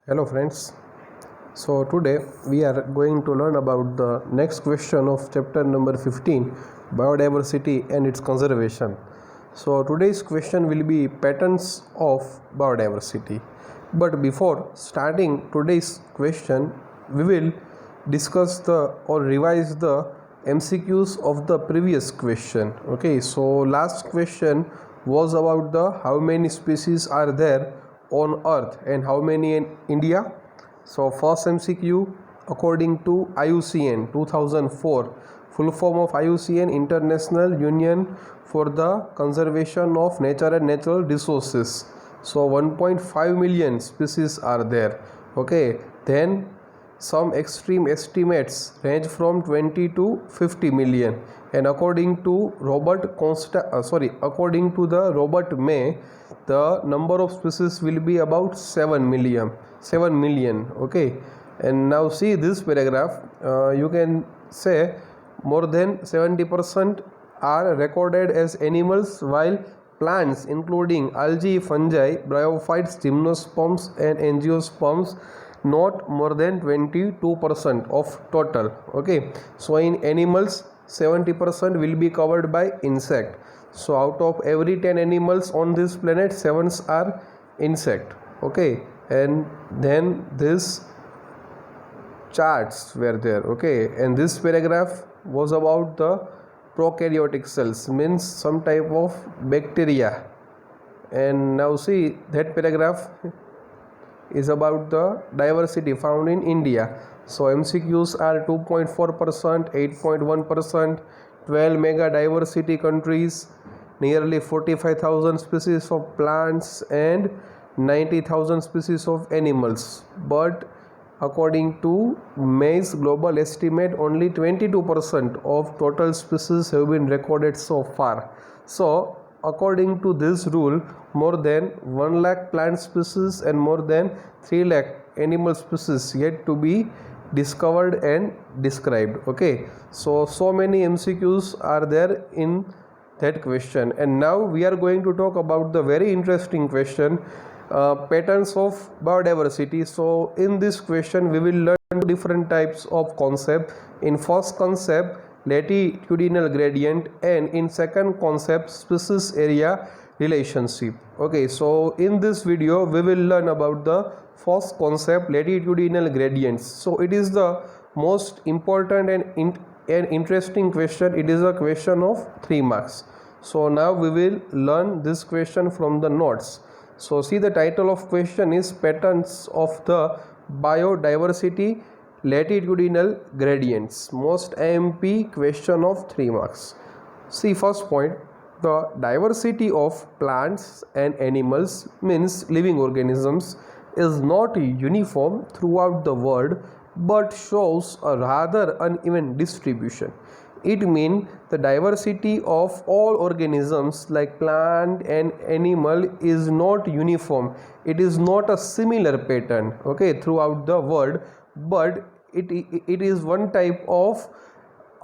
Hello friends. So today we are going to learn about the next question of chapter number 15, biodiversity and its conservation. So today's question will be patterns of biodiversity. But before starting today's question, we will discuss the or revise the MCQs of the previous question. Okay, so last question was about the how many species are there on earth and how many in India. So first MCQ, according to IUCN 2004, full form of IUCN, International Union for the Conservation of Nature and Natural Resources. So 1.5 million species are there. Okay, then some extreme estimates range from 20 to 50 million, and according to according to the Robert May, the number of species will be about 7 million. Okay, and now see this paragraph. You can say more than 70% are recorded as animals, while plants including algae, fungi, bryophytes, gymnosperms and angiosperms not more than 22% of total. Okay, so in animals 70% will be covered by insect. So out of every 10 animals on this planet, 7 are insect. Okay, and then this charts were there. Okay, and this paragraph was about the prokaryotic cells, means some type of bacteria. And now see that paragraph is about the diversity found in India. So MCQs are 2.4%, 8.1%, 12 mega diversity countries, nearly 45,000 species of plants and 90,000 species of animals. But according to May's global estimate, only 22% of total species have been recorded so far. So according to this rule, more than 1 lakh plant species and more than 3 lakh animal species yet to be discovered and described. Okay, so many MCQs are there in that question. And now we are going to talk about the very interesting question, patterns of biodiversity. So in this question we will learn different types of concept. In first concept, latitudinal gradient, and in second concept, species area relationship. Okay, so in this video we will learn about the first concept, latitudinal gradients. So it is the most important and interesting question. It is a question of 3 marks. So now we will learn this question from the notes. So see, the title of question is patterns of the biodiversity, latitudinal gradients, most IMP question of 3 marks. See, first point, the diversity of plants and animals, means living organisms, is not uniform throughout the world but shows a rather uneven distribution. It means the diversity of all organisms like plant and animal is not uniform. It is not a similar pattern, okay, throughout the world, but it is one type of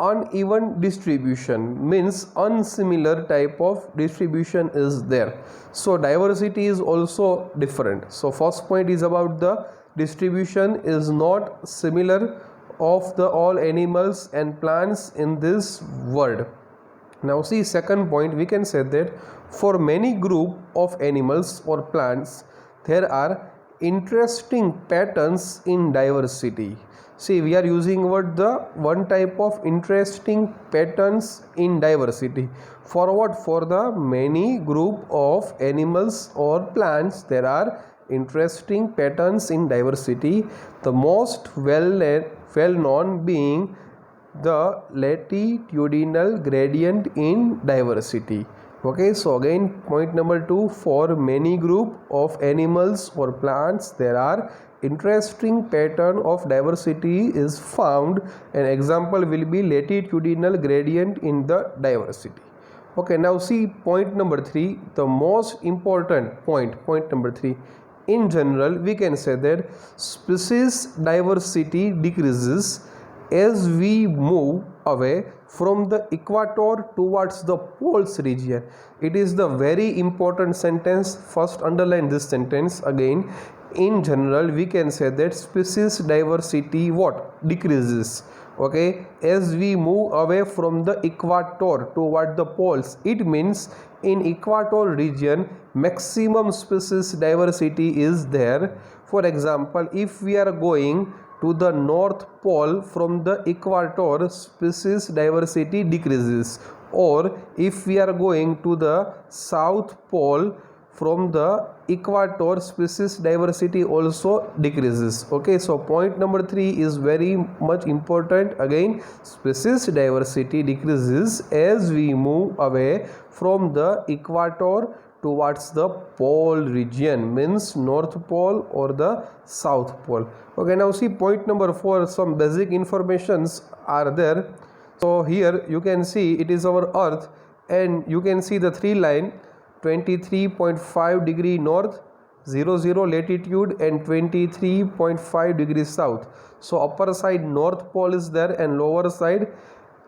uneven distribution, means unsimilar type of distribution is there. So diversity is also different. So first point is about the distribution is not similar of the all animals and plants in this world. Now see, second point, we can say that for many group of animals or plants there are interesting patterns in diversity. See, we are using word the one type of interesting patterns in diversity. For what? For the many group of animals or plants there are interesting patterns in diversity. The most well known being the latitudinal gradient in diversity. Okay, so again point number 2, for many group of animals or plants there are interesting pattern of diversity is found. An example will be latitudinal gradient in the diversity. Okay, now see point number 3, the most important point number 3. In general, we can say that species diversity decreases as we move away from the equator towards the poles region. It is the very important sentence. First underline this sentence again. In general, we can say that species diversity what decreases, okay, as we move away from the equator toward the poles. It means in equator region maximum species diversity is there. For example, if we are going to the north pole from the equator, species diversity decreases, or if we are going to the south pole from the equator, species diversity also decreases. Okay, so point number 3 is very much important. Again, species diversity decreases as we move away from the equator towards the pole region, means north pole or the south pole. Okay, now see point number 4. Some basic informations are there. So here you can see it is our earth, and you can see the 3 line, 23.5 degree north, 00 latitude, and 23.5 degrees south. So upper side north pole is there and lower side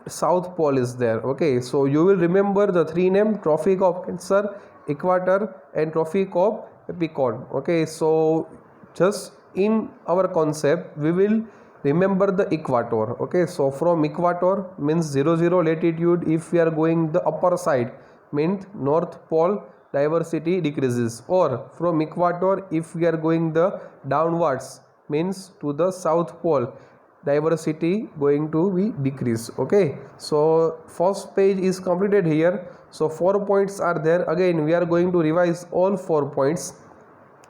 south pole is there. Okay, so you will remember the 3 name: Tropic of Cancer, Equator, and Tropic of Capricorn. Okay, so just in our concept we will remember the equator. Okay, so from equator means 00 latitude, if we are going the upper side means north pole diversity decreases, or from equator if we are going the downwards means to the south pole, diversity going to be decrease. Okay, so first page is completed here. So 4 points are there. Again we are going to revise all 4 points.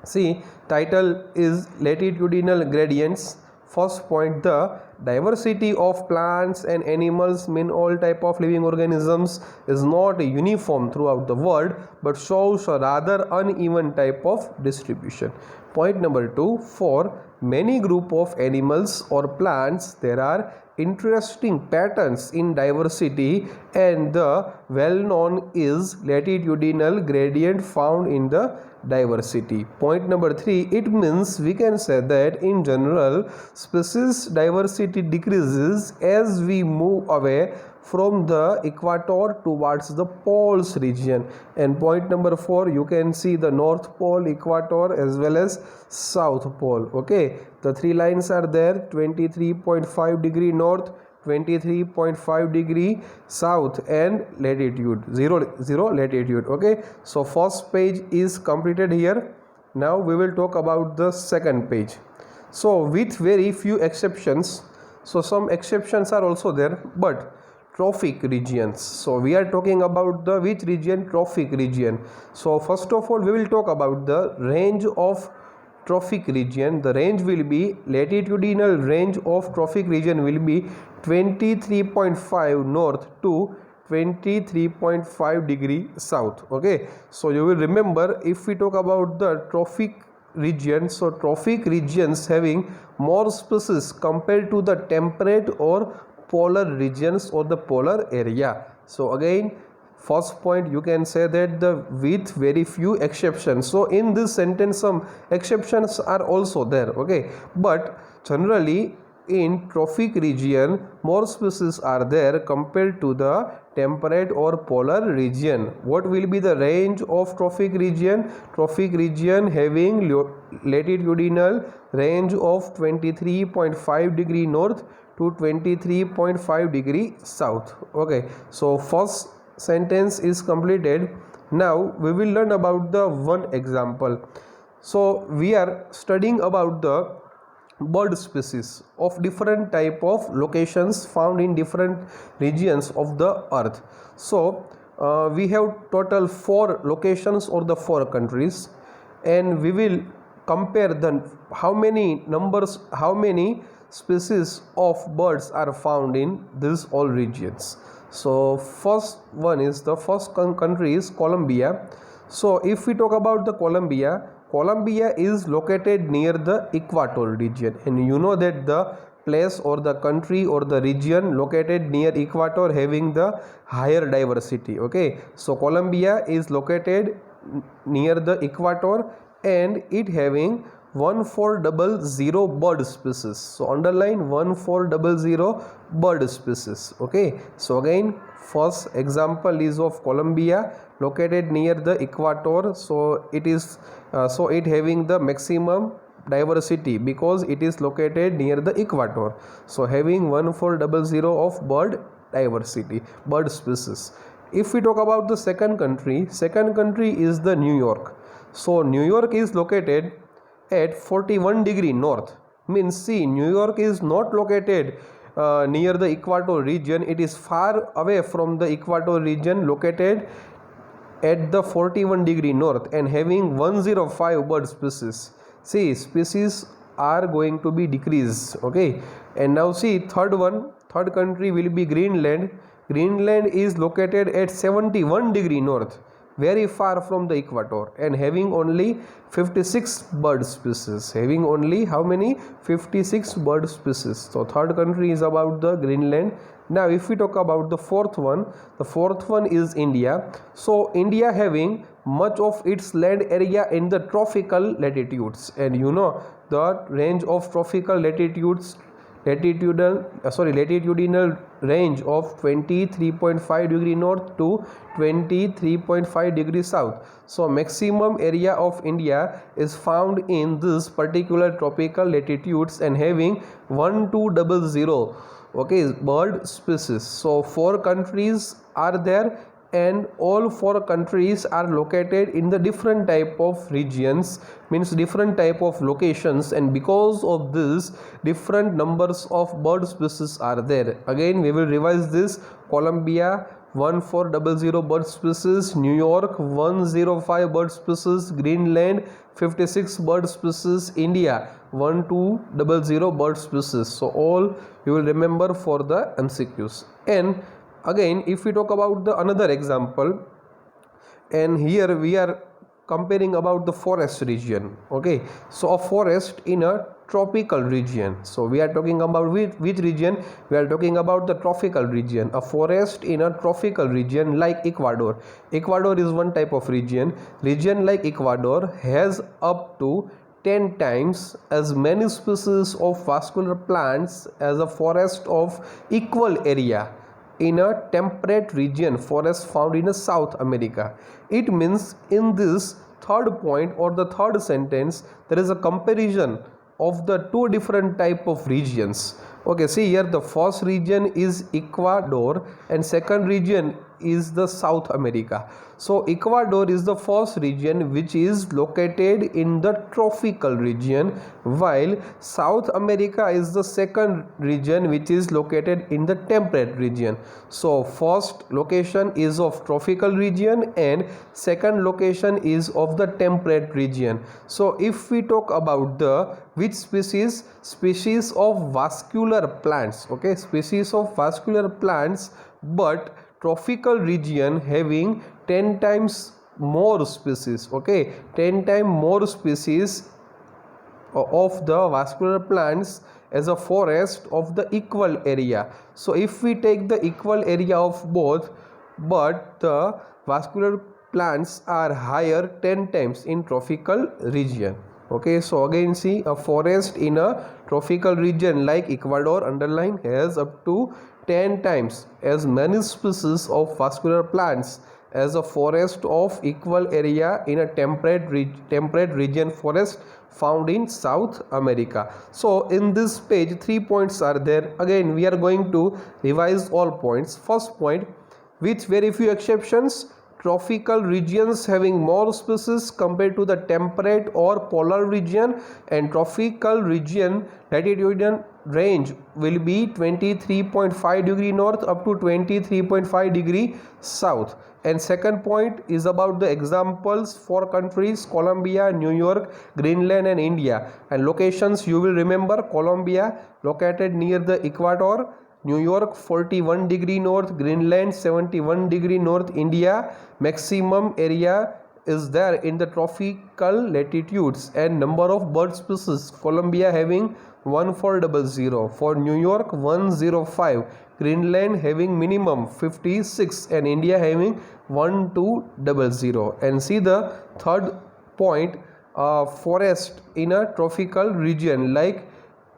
See, title is latitudinal gradients. First point, the diversity of plants and animals, mean all type of living organisms, is not uniform throughout the world but shows a rather uneven type of distribution. Point number 2, for many group of animals or plants there are interesting patterns in diversity, and the well known is latitudinal gradient found in the diversity. Point number 3, it means we can say that in general species diversity decreases as we move away from the equator towards the poles region. And point number 4, you can see the north pole, equator, as well as south pole. Okay, the 3 lines are there: 23.5 degree north, 23.5 degree south, and latitude 0 latitude. Okay, so first page is completed here. Now we will talk about the second page. So with very few exceptions, so some exceptions are also there, but trophic regions. So we are talking about the which region? Trophic region. So first of all we will talk about the range of trophic region. The range will be, latitudinal range of trophic region will be 23.5 north to 23.5 degree south. Okay, so you will remember, if we talk about the trophic region, so trophic regions having more species compared to the temperate or polar regions or the polar area. So again, first point you can say that the with very few exceptions. So in this sentence some exceptions are also there. Okay, but generally in trophic region more species are there compared to the temperate or polar region. What will be the range of trophic region? Trophic region having latitudinal range of 23.5 degree north to 23.5 degree south. Okay, so first sentence is completed. Now we will learn about the one example. So we are studying about the bird species of different type of locations found in different regions of the earth. So we have total 4 locations or the 4 countries, and we will compare the how many species of birds are found in these all regions. So first one is, the first country is Colombia. So if we talk about the Colombia is located near the equator region, and you know that the place or the country or the region located near equator having the higher diversity. Okay, so Colombia is located near the equator and it having 1400 bird species. So underline 1400 bird species. Okay, so again first example is of Colombia, located near the equator. So it is so it having the maximum diversity because it is located near the equator. So having 1400 of bird diversity, bird species. If we talk about the second country is the New York. So New York is located at 41 degree north. Means see, New York is not located near the equator region. It is far away from the equator region, located at the 41 degree north and having 105 bird species. See, species are going to be decreased. Okay, and now see third country will be Greenland. Greenland is located at 71 degree north, very far from the equator, and having only 56 bird species. Having only how many? 56 bird species. So third country is about the Greenland. Now if we talk about the fourth one is India. So India having much of its land area in the tropical latitudes, and you know the range of tropical latitudes, latitudinal range of 23.5 degree north to 23.5 degree south. So maximum area of India is found in this particular tropical latitudes and having 1200 okay bird species. So 4 countries are there, and all 4 countries are located in the different type of regions, means different type of locations, and because of this different numbers of bird species are there. Again we will revise this. Colombia 1400 bird species, New York 105 bird species, Greenland 56 bird species, India 1200 bird species. So all you will remember for the MCQs. And again if we talk about the another example, and here we are comparing about the forest region. Okay, so a forest in a tropical region. So we are talking about which region? We are talking about the tropical region. A forest in a tropical region like Ecuador. Ecuador is one type of region. Region like Ecuador has up to 10 times as many species of vascular plants as a forest of equal area in a temperate region forest found in South America. It means in this third point or the third sentence there is a comparison of the two different type of regions. Okay, see here the first region is Ecuador and second region is the South America. So Ecuador is the first region which is located in the tropical region, while South America is the second region which is located in the temperate region. So first location is of tropical region and second location is of the temperate region. So if we talk about the which species of vascular plants, okay, species of vascular plants, but tropical region having 10 times more species, okay, 10 times more species of the vascular plants as a forest of the equal area. So if we take the equal area of both, but the vascular plants are higher 10 times in tropical region. Okay, so again see a forest in a tropical region like Ecuador, underline, has up to 10 times as many species of vascular plants as a forest of equal area in a temperate region forest found in South America. So in this page 3 points are there. Again we are going to revise all points. First point, with very few exceptions, tropical regions having more species compared to the temperate or polar region, and tropical region latitudinal range will be 23.5 degree north up to 23.5 degree south. And second point is about the examples for countries Colombia, New York, Greenland and India, and locations you will remember. Colombia located near the equator, New York 41 degree north, Greenland 71 degree north, India maximum area is there in the tropical latitudes, and number of bird species Colombia having 1400, for New York 105, Greenland having minimum 56 and India having 1200. And see the third point, forest in a tropical region like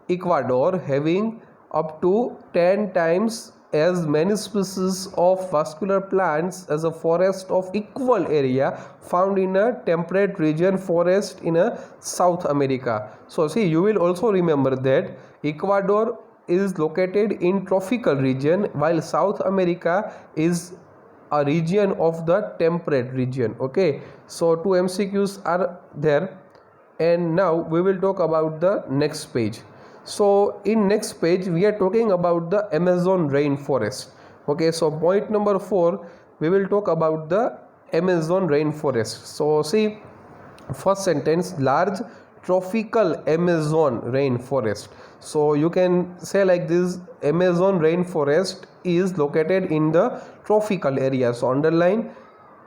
Ecuador, having up to 10 times as many species of vascular plants as a forest of equal area found in a temperate region forest in a South America. So see, you will also remember that Ecuador is located in tropical region while South America is a region of the temperate region. Okay, so two MCQs are there, and now we will talk about the next page. So in next page we are talking about the Amazon rainforest. Okay, so point number 4, we will talk about the Amazon rainforest. So see, first sentence, large tropical Amazon rainforest. So you can say like this, Amazon rainforest is located in the tropical area. So underline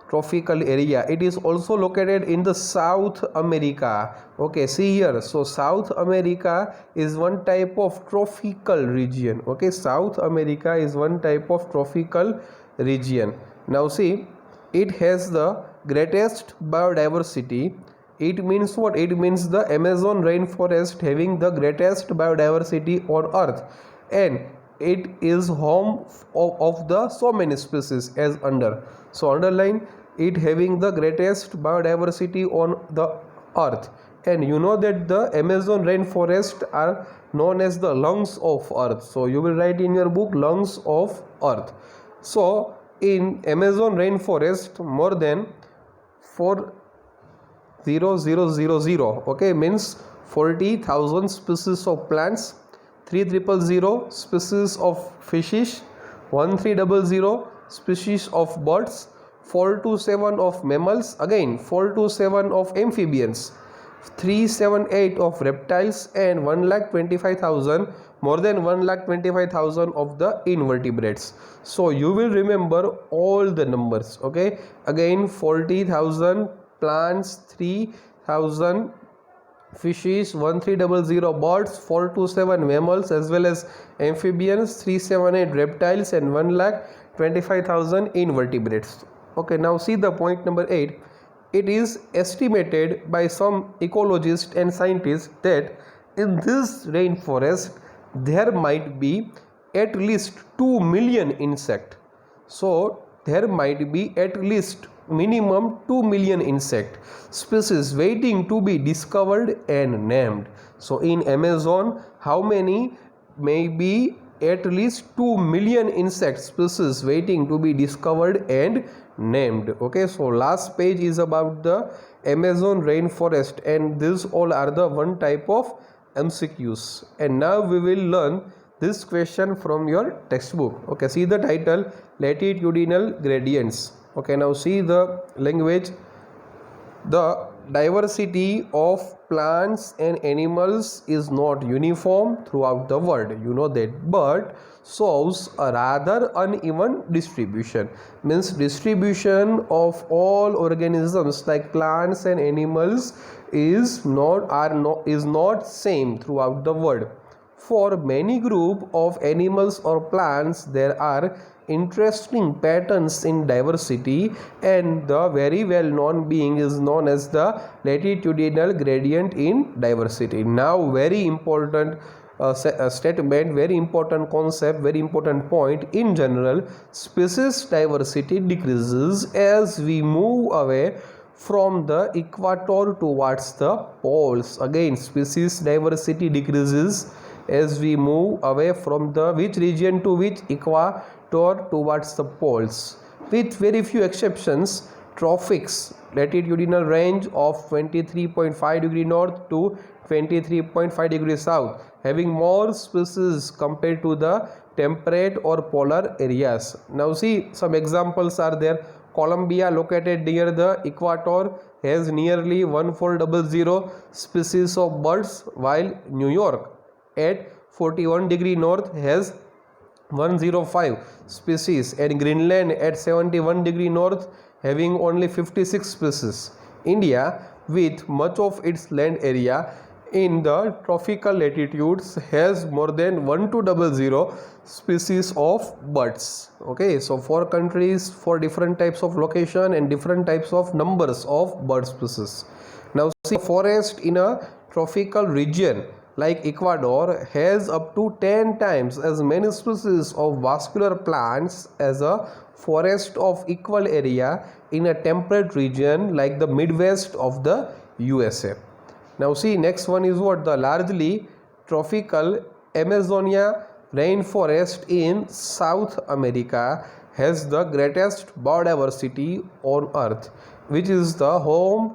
tropical area. It is also located in the South America. Okay, see here, so South America is one type of tropical region. Okay, South America is one type of tropical region. Now see, it has the greatest biodiversity. It means what? It means the Amazon rainforest having the greatest biodiversity on earth, and it is home of the so many species as under. So underline it having the greatest biodiversity on the earth. And you know that the Amazon rainforest are known as the lungs of earth. So you will write in your book lungs of earth. So in Amazon rainforest more than 40000, okay, means 40,000 species of plants, 3000 species of fishes, 1300 species of birds, 427 of mammals, again 427 of amphibians, 378 of reptiles, and 1,25,000, more than 1,25,000 of the invertebrates. So you will remember all the numbers. Okay, again 40,000 plants, 3,000 fishes, 1300 birds, 427 mammals as well as amphibians, 378 reptiles, and 1,25,000 invertebrates. Okay, now see the point number 8. It is estimated by some ecologists and scientists that in this rainforest there might be at least 2 million insects. So there might be at least minimum 2 million insect species waiting to be discovered and named. So in Amazon, how many? May be at least 2 million insect species waiting to be discovered and named. Okay, so last page is about the Amazon rainforest, and these all are the one type of MCQs. And now we will learn this question from your textbook. Okay, see the title, latitudinal gradients. Okay, now see the language. The diversity of plants and animals is not uniform throughout the world, you know that, but shows a rather uneven distribution. Means distribution of all organisms like plants and animals is not same throughout the world. For many group of animals or plants there are interesting patterns in diversity, and the very well known being is known as the latitudinal gradient in diversity. Now very important statement, very important concept, very important point. In general, species diversity decreases as we move away from the equator towards the poles. Again, species diversity decreases as we move away from the which region to which? Equator towards the poles, with very few exceptions. Tropics, latitudinal range of 23.5 degree north to 23.5 degrees south, having more species compared to the temperate or polar areas. Now see, some examples are there. Colombia, located near the equator, has nearly 1400 species of birds, while New York at 41 degree north has 105 species, and Greenland at 71 degree north having only 56 species. India, with much of its land area in the tropical latitudes, has more than 1200 species of birds. Okay, so 4 countries, 4 different types of location and different types of numbers of bird species. Now see, forest in a tropical region like Ecuador has up to 10 times as many species of vascular plants as a forest of equal area in a temperate region like the Midwest of the USA. Now see, next one is what? The largely tropical Amazonia rainforest in South America has the greatest biodiversity on earth, which is the home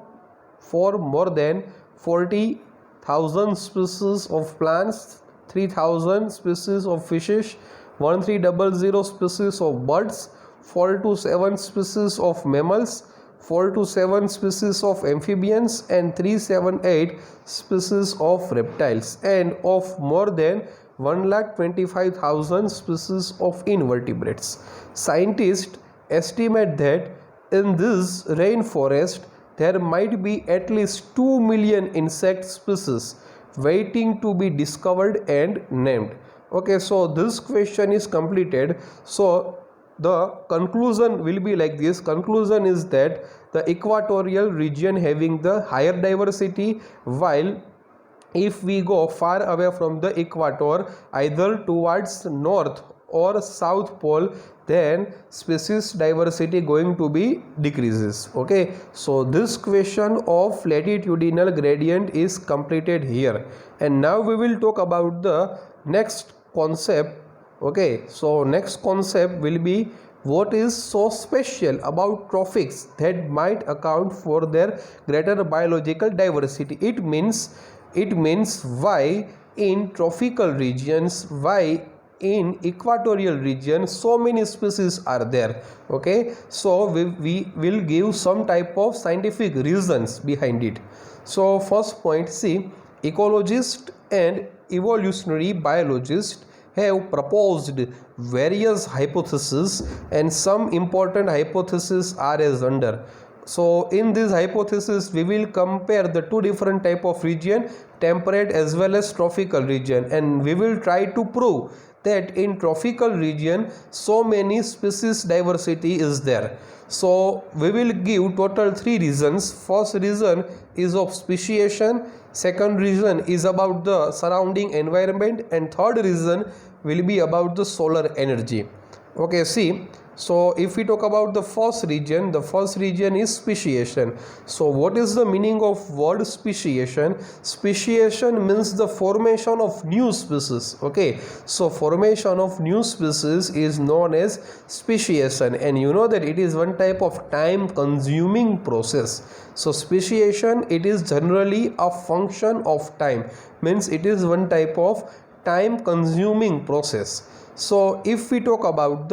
for more than 40,000 species of plants, 3,000 species of fishes, 1300 species of birds, 4 to 7 species of mammals, 4 to 7 species of amphibians, and 378 species of reptiles, and of more than 1,25,000 species of invertebrates. Scientists estimate that in this rainforest there might be at least 2 million insect species waiting to be discovered and named. Okay, so this question is completed. So the conclusion will be like this. Conclusion is that the equatorial region having the higher diversity, while if we go far away from the equator, either towards north or south pole, then species diversity going to be decreases. Okay, so this question of latitudinal gradient is completed here, and now we will talk about the next concept. Okay, so next concept will be what is so special about tropics that might account for their greater biological diversity. It means why in tropical regions, why in equatorial region so many species are there. Okay, so we will give some type of scientific reasons behind it. So first point, see, ecologists and evolutionary biologists have proposed various hypotheses, and some important hypotheses are as under. So in this hypothesis we will compare the two different type of region, temperate as well as tropical region, and we will try to prove that in tropical region so many species diversity is there. So we will give total 3 reasons. First reason is of speciation, second reason is about the surrounding environment, and third reason will be about the solar energy. Okay, see, so if we talk about the first region is speciation. So what is the meaning of word speciation? Speciation means the formation of new species. Okay, so formation of new species is known as speciation, and you know that it is one type of time consuming process. So speciation, it is generally a function of time, means it is one type of time consuming process. So if we talk about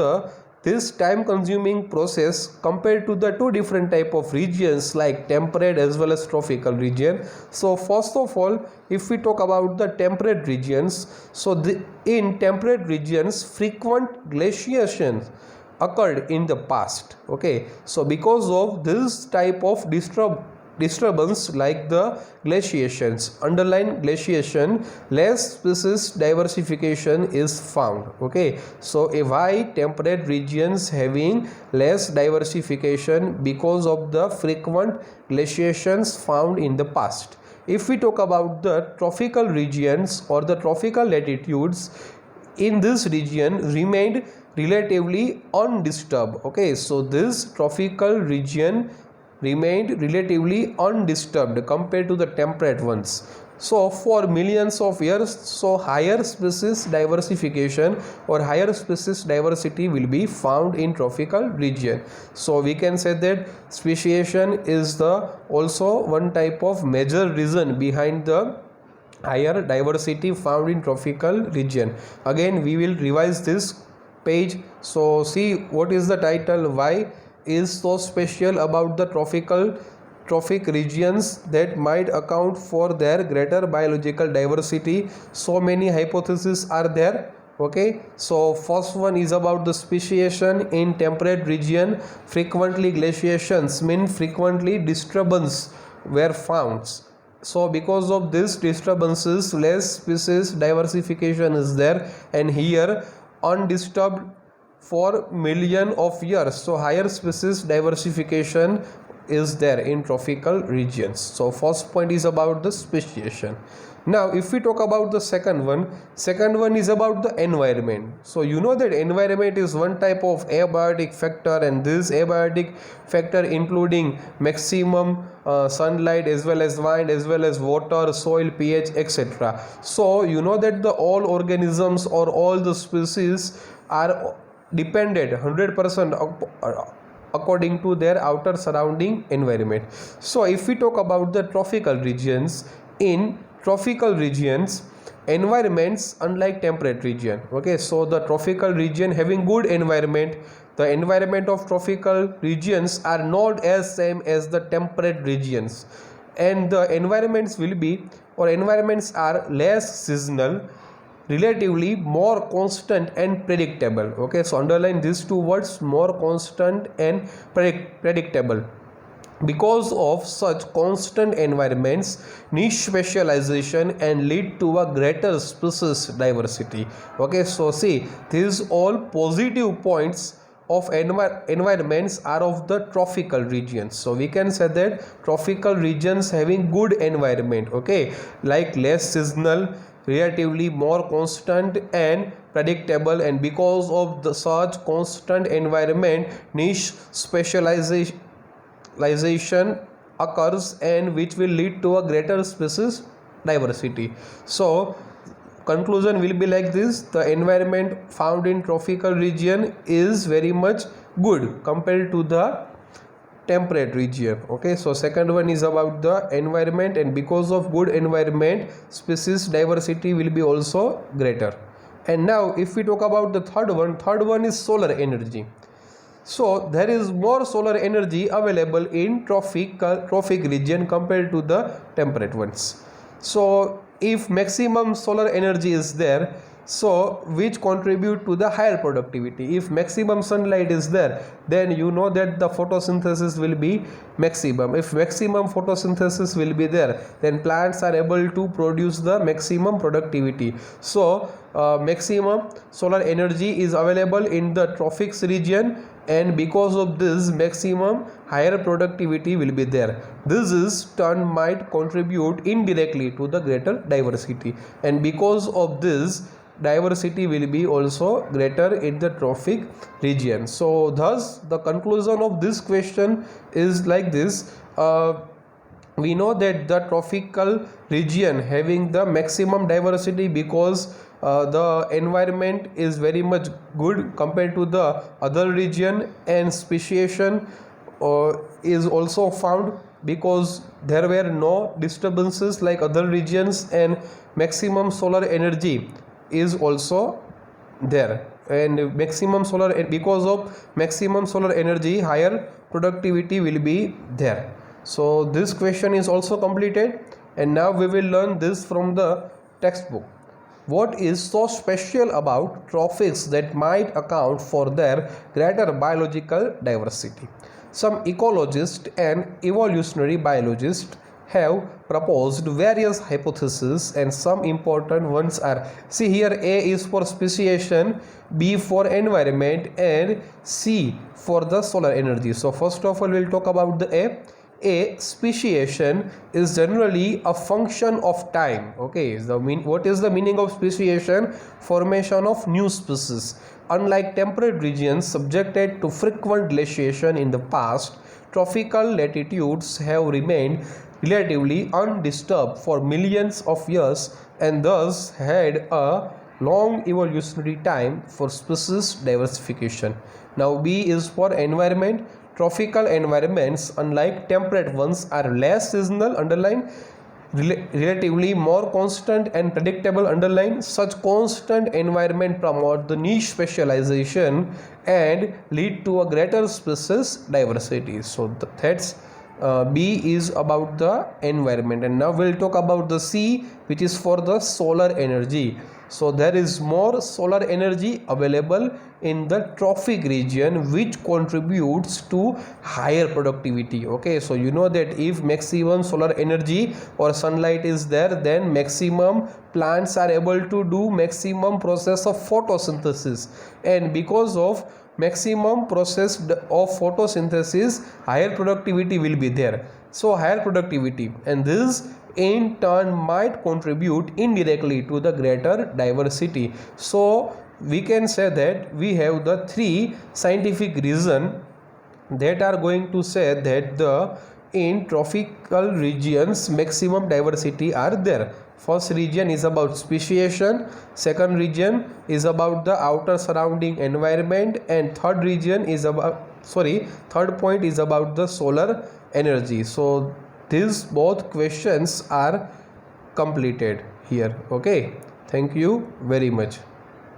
this time consuming process compared to the two different type of regions like temperate as well as tropical region. So first of all, if we talk about the temperate regions, so in temperate regions frequent glaciations occurred in the past. Okay, so because of this type of disturbance like the glaciations, underline glaciation, less species diversification is found. Okay, so why temperate regions having less diversification? Because of the frequent glaciations found in the past. If we talk about the tropical regions or the tropical latitudes, in this region remained relatively undisturbed. Okay, so this tropical region remained relatively undisturbed compared to the temperate ones. So for millions of years, so higher species diversification or higher species diversity will be found in tropical region. So we can say that speciation is the also one type of major reason behind the higher diversity found in tropical region. Again we will revise this page. So see, what is the title? Why is so special about the trophic regions that might account for their greater biological diversity? So many hypotheses are there. Okay, so first one is about the speciation. In temperate region frequently glaciations mean frequently disturbance were found. So because of this disturbances less species diversification is there, and here undisturbed for million of years, so higher species diversification is there in tropical regions. So first point is about the speciation. Now if we talk about the second one is about the environment. So you know that environment is one type of abiotic factor, and this abiotic factor including maximum sunlight as well as wind as well as water, soil, pH, etc. So you know that the all organisms or all the species are dependent 100% according to their outer surrounding environment. So if we talk about the tropical regions, in tropical regions environments unlike temperate region. Okay, so the tropical region having good environment, the environment of tropical regions are not as same as the temperate regions, and the environments will be or environments are less seasonal, relatively more constant and predictable. Okay, so underline these two words, more constant and predictable. Because of such constant environments, niche specialization and lead to a greater species diversity. Okay, so see, these all positive points of environments are of the tropical regions. So we can say that tropical regions having good environment, okay, like less seasonal, relatively more constant and predictable, and because of the such constant environment, niche specialization occurs, and which will lead to a greater species diversity. So conclusion will be like this: the environment found in tropical region is very much good compared to the temperate region. Okay, so second one is about the environment, and because of good environment, species diversity will be also greater. And now if we talk about the third one is solar energy. So there is more solar energy available in trophic region compared to the temperate ones. So if maximum solar energy is there, so which contribute to the higher productivity. If maximum sunlight is there, then you know that the photosynthesis will be maximum. If maximum photosynthesis will be there, then plants are able to produce the maximum productivity. So maximum solar energy is available in the tropics region, and because of this maximum higher productivity will be there. This is turn might contribute indirectly to the greater diversity, and because of this diversity will be also greater in the trophic region. So thus the conclusion of this question is like this: we know that the tropical region having the maximum diversity because the environment is very much good compared to the other region, and speciation is also found because there were no disturbances like other regions, and maximum solar energy is also there, and maximum solar, because of maximum solar energy higher productivity will be there. So this question is also completed, and now we will learn this from the textbook. What is so special about tropics that might account for their greater biological diversity? Some ecologists and evolutionary biologists have proposed various hypotheses, and some important ones are, see here, A is for speciation, B for environment, and C for the solar energy. So first of all we'll talk about the A. Speciation is generally a function of time. Okay, what is the meaning of speciation? Formation of new species. Unlike temperate regions subjected to frequent glaciation in the past, tropical latitudes have remained relatively undisturbed for millions of years, and thus had a long evolutionary time for species diversification. Now B is for environment. Tropical environments, unlike temperate ones, are less seasonal, underline, relatively more constant and predictable, underline. Such constant environment promote the niche specialization and lead to a greater species diversity. So that's B is about the environment. And now we'll talk about the C, which is for the solar energy. So there is more solar energy available in the trophic region, which contributes to higher productivity. Okay, so you know that if maximum solar energy or sunlight is there, then maximum plants are able to do maximum process of photosynthesis, and because of maximum processed of photosynthesis, higher productivity will be there. So higher productivity, and this in turn might contribute indirectly to the greater diversity. So we can say that we have the three scientific reasons that are going to say that the in tropical regions maximum diversity are there. First region is about speciation, second region is about the outer surrounding environment, and third region is about third point is about the solar energy. So these both questions are completed here. Okay, thank you very much.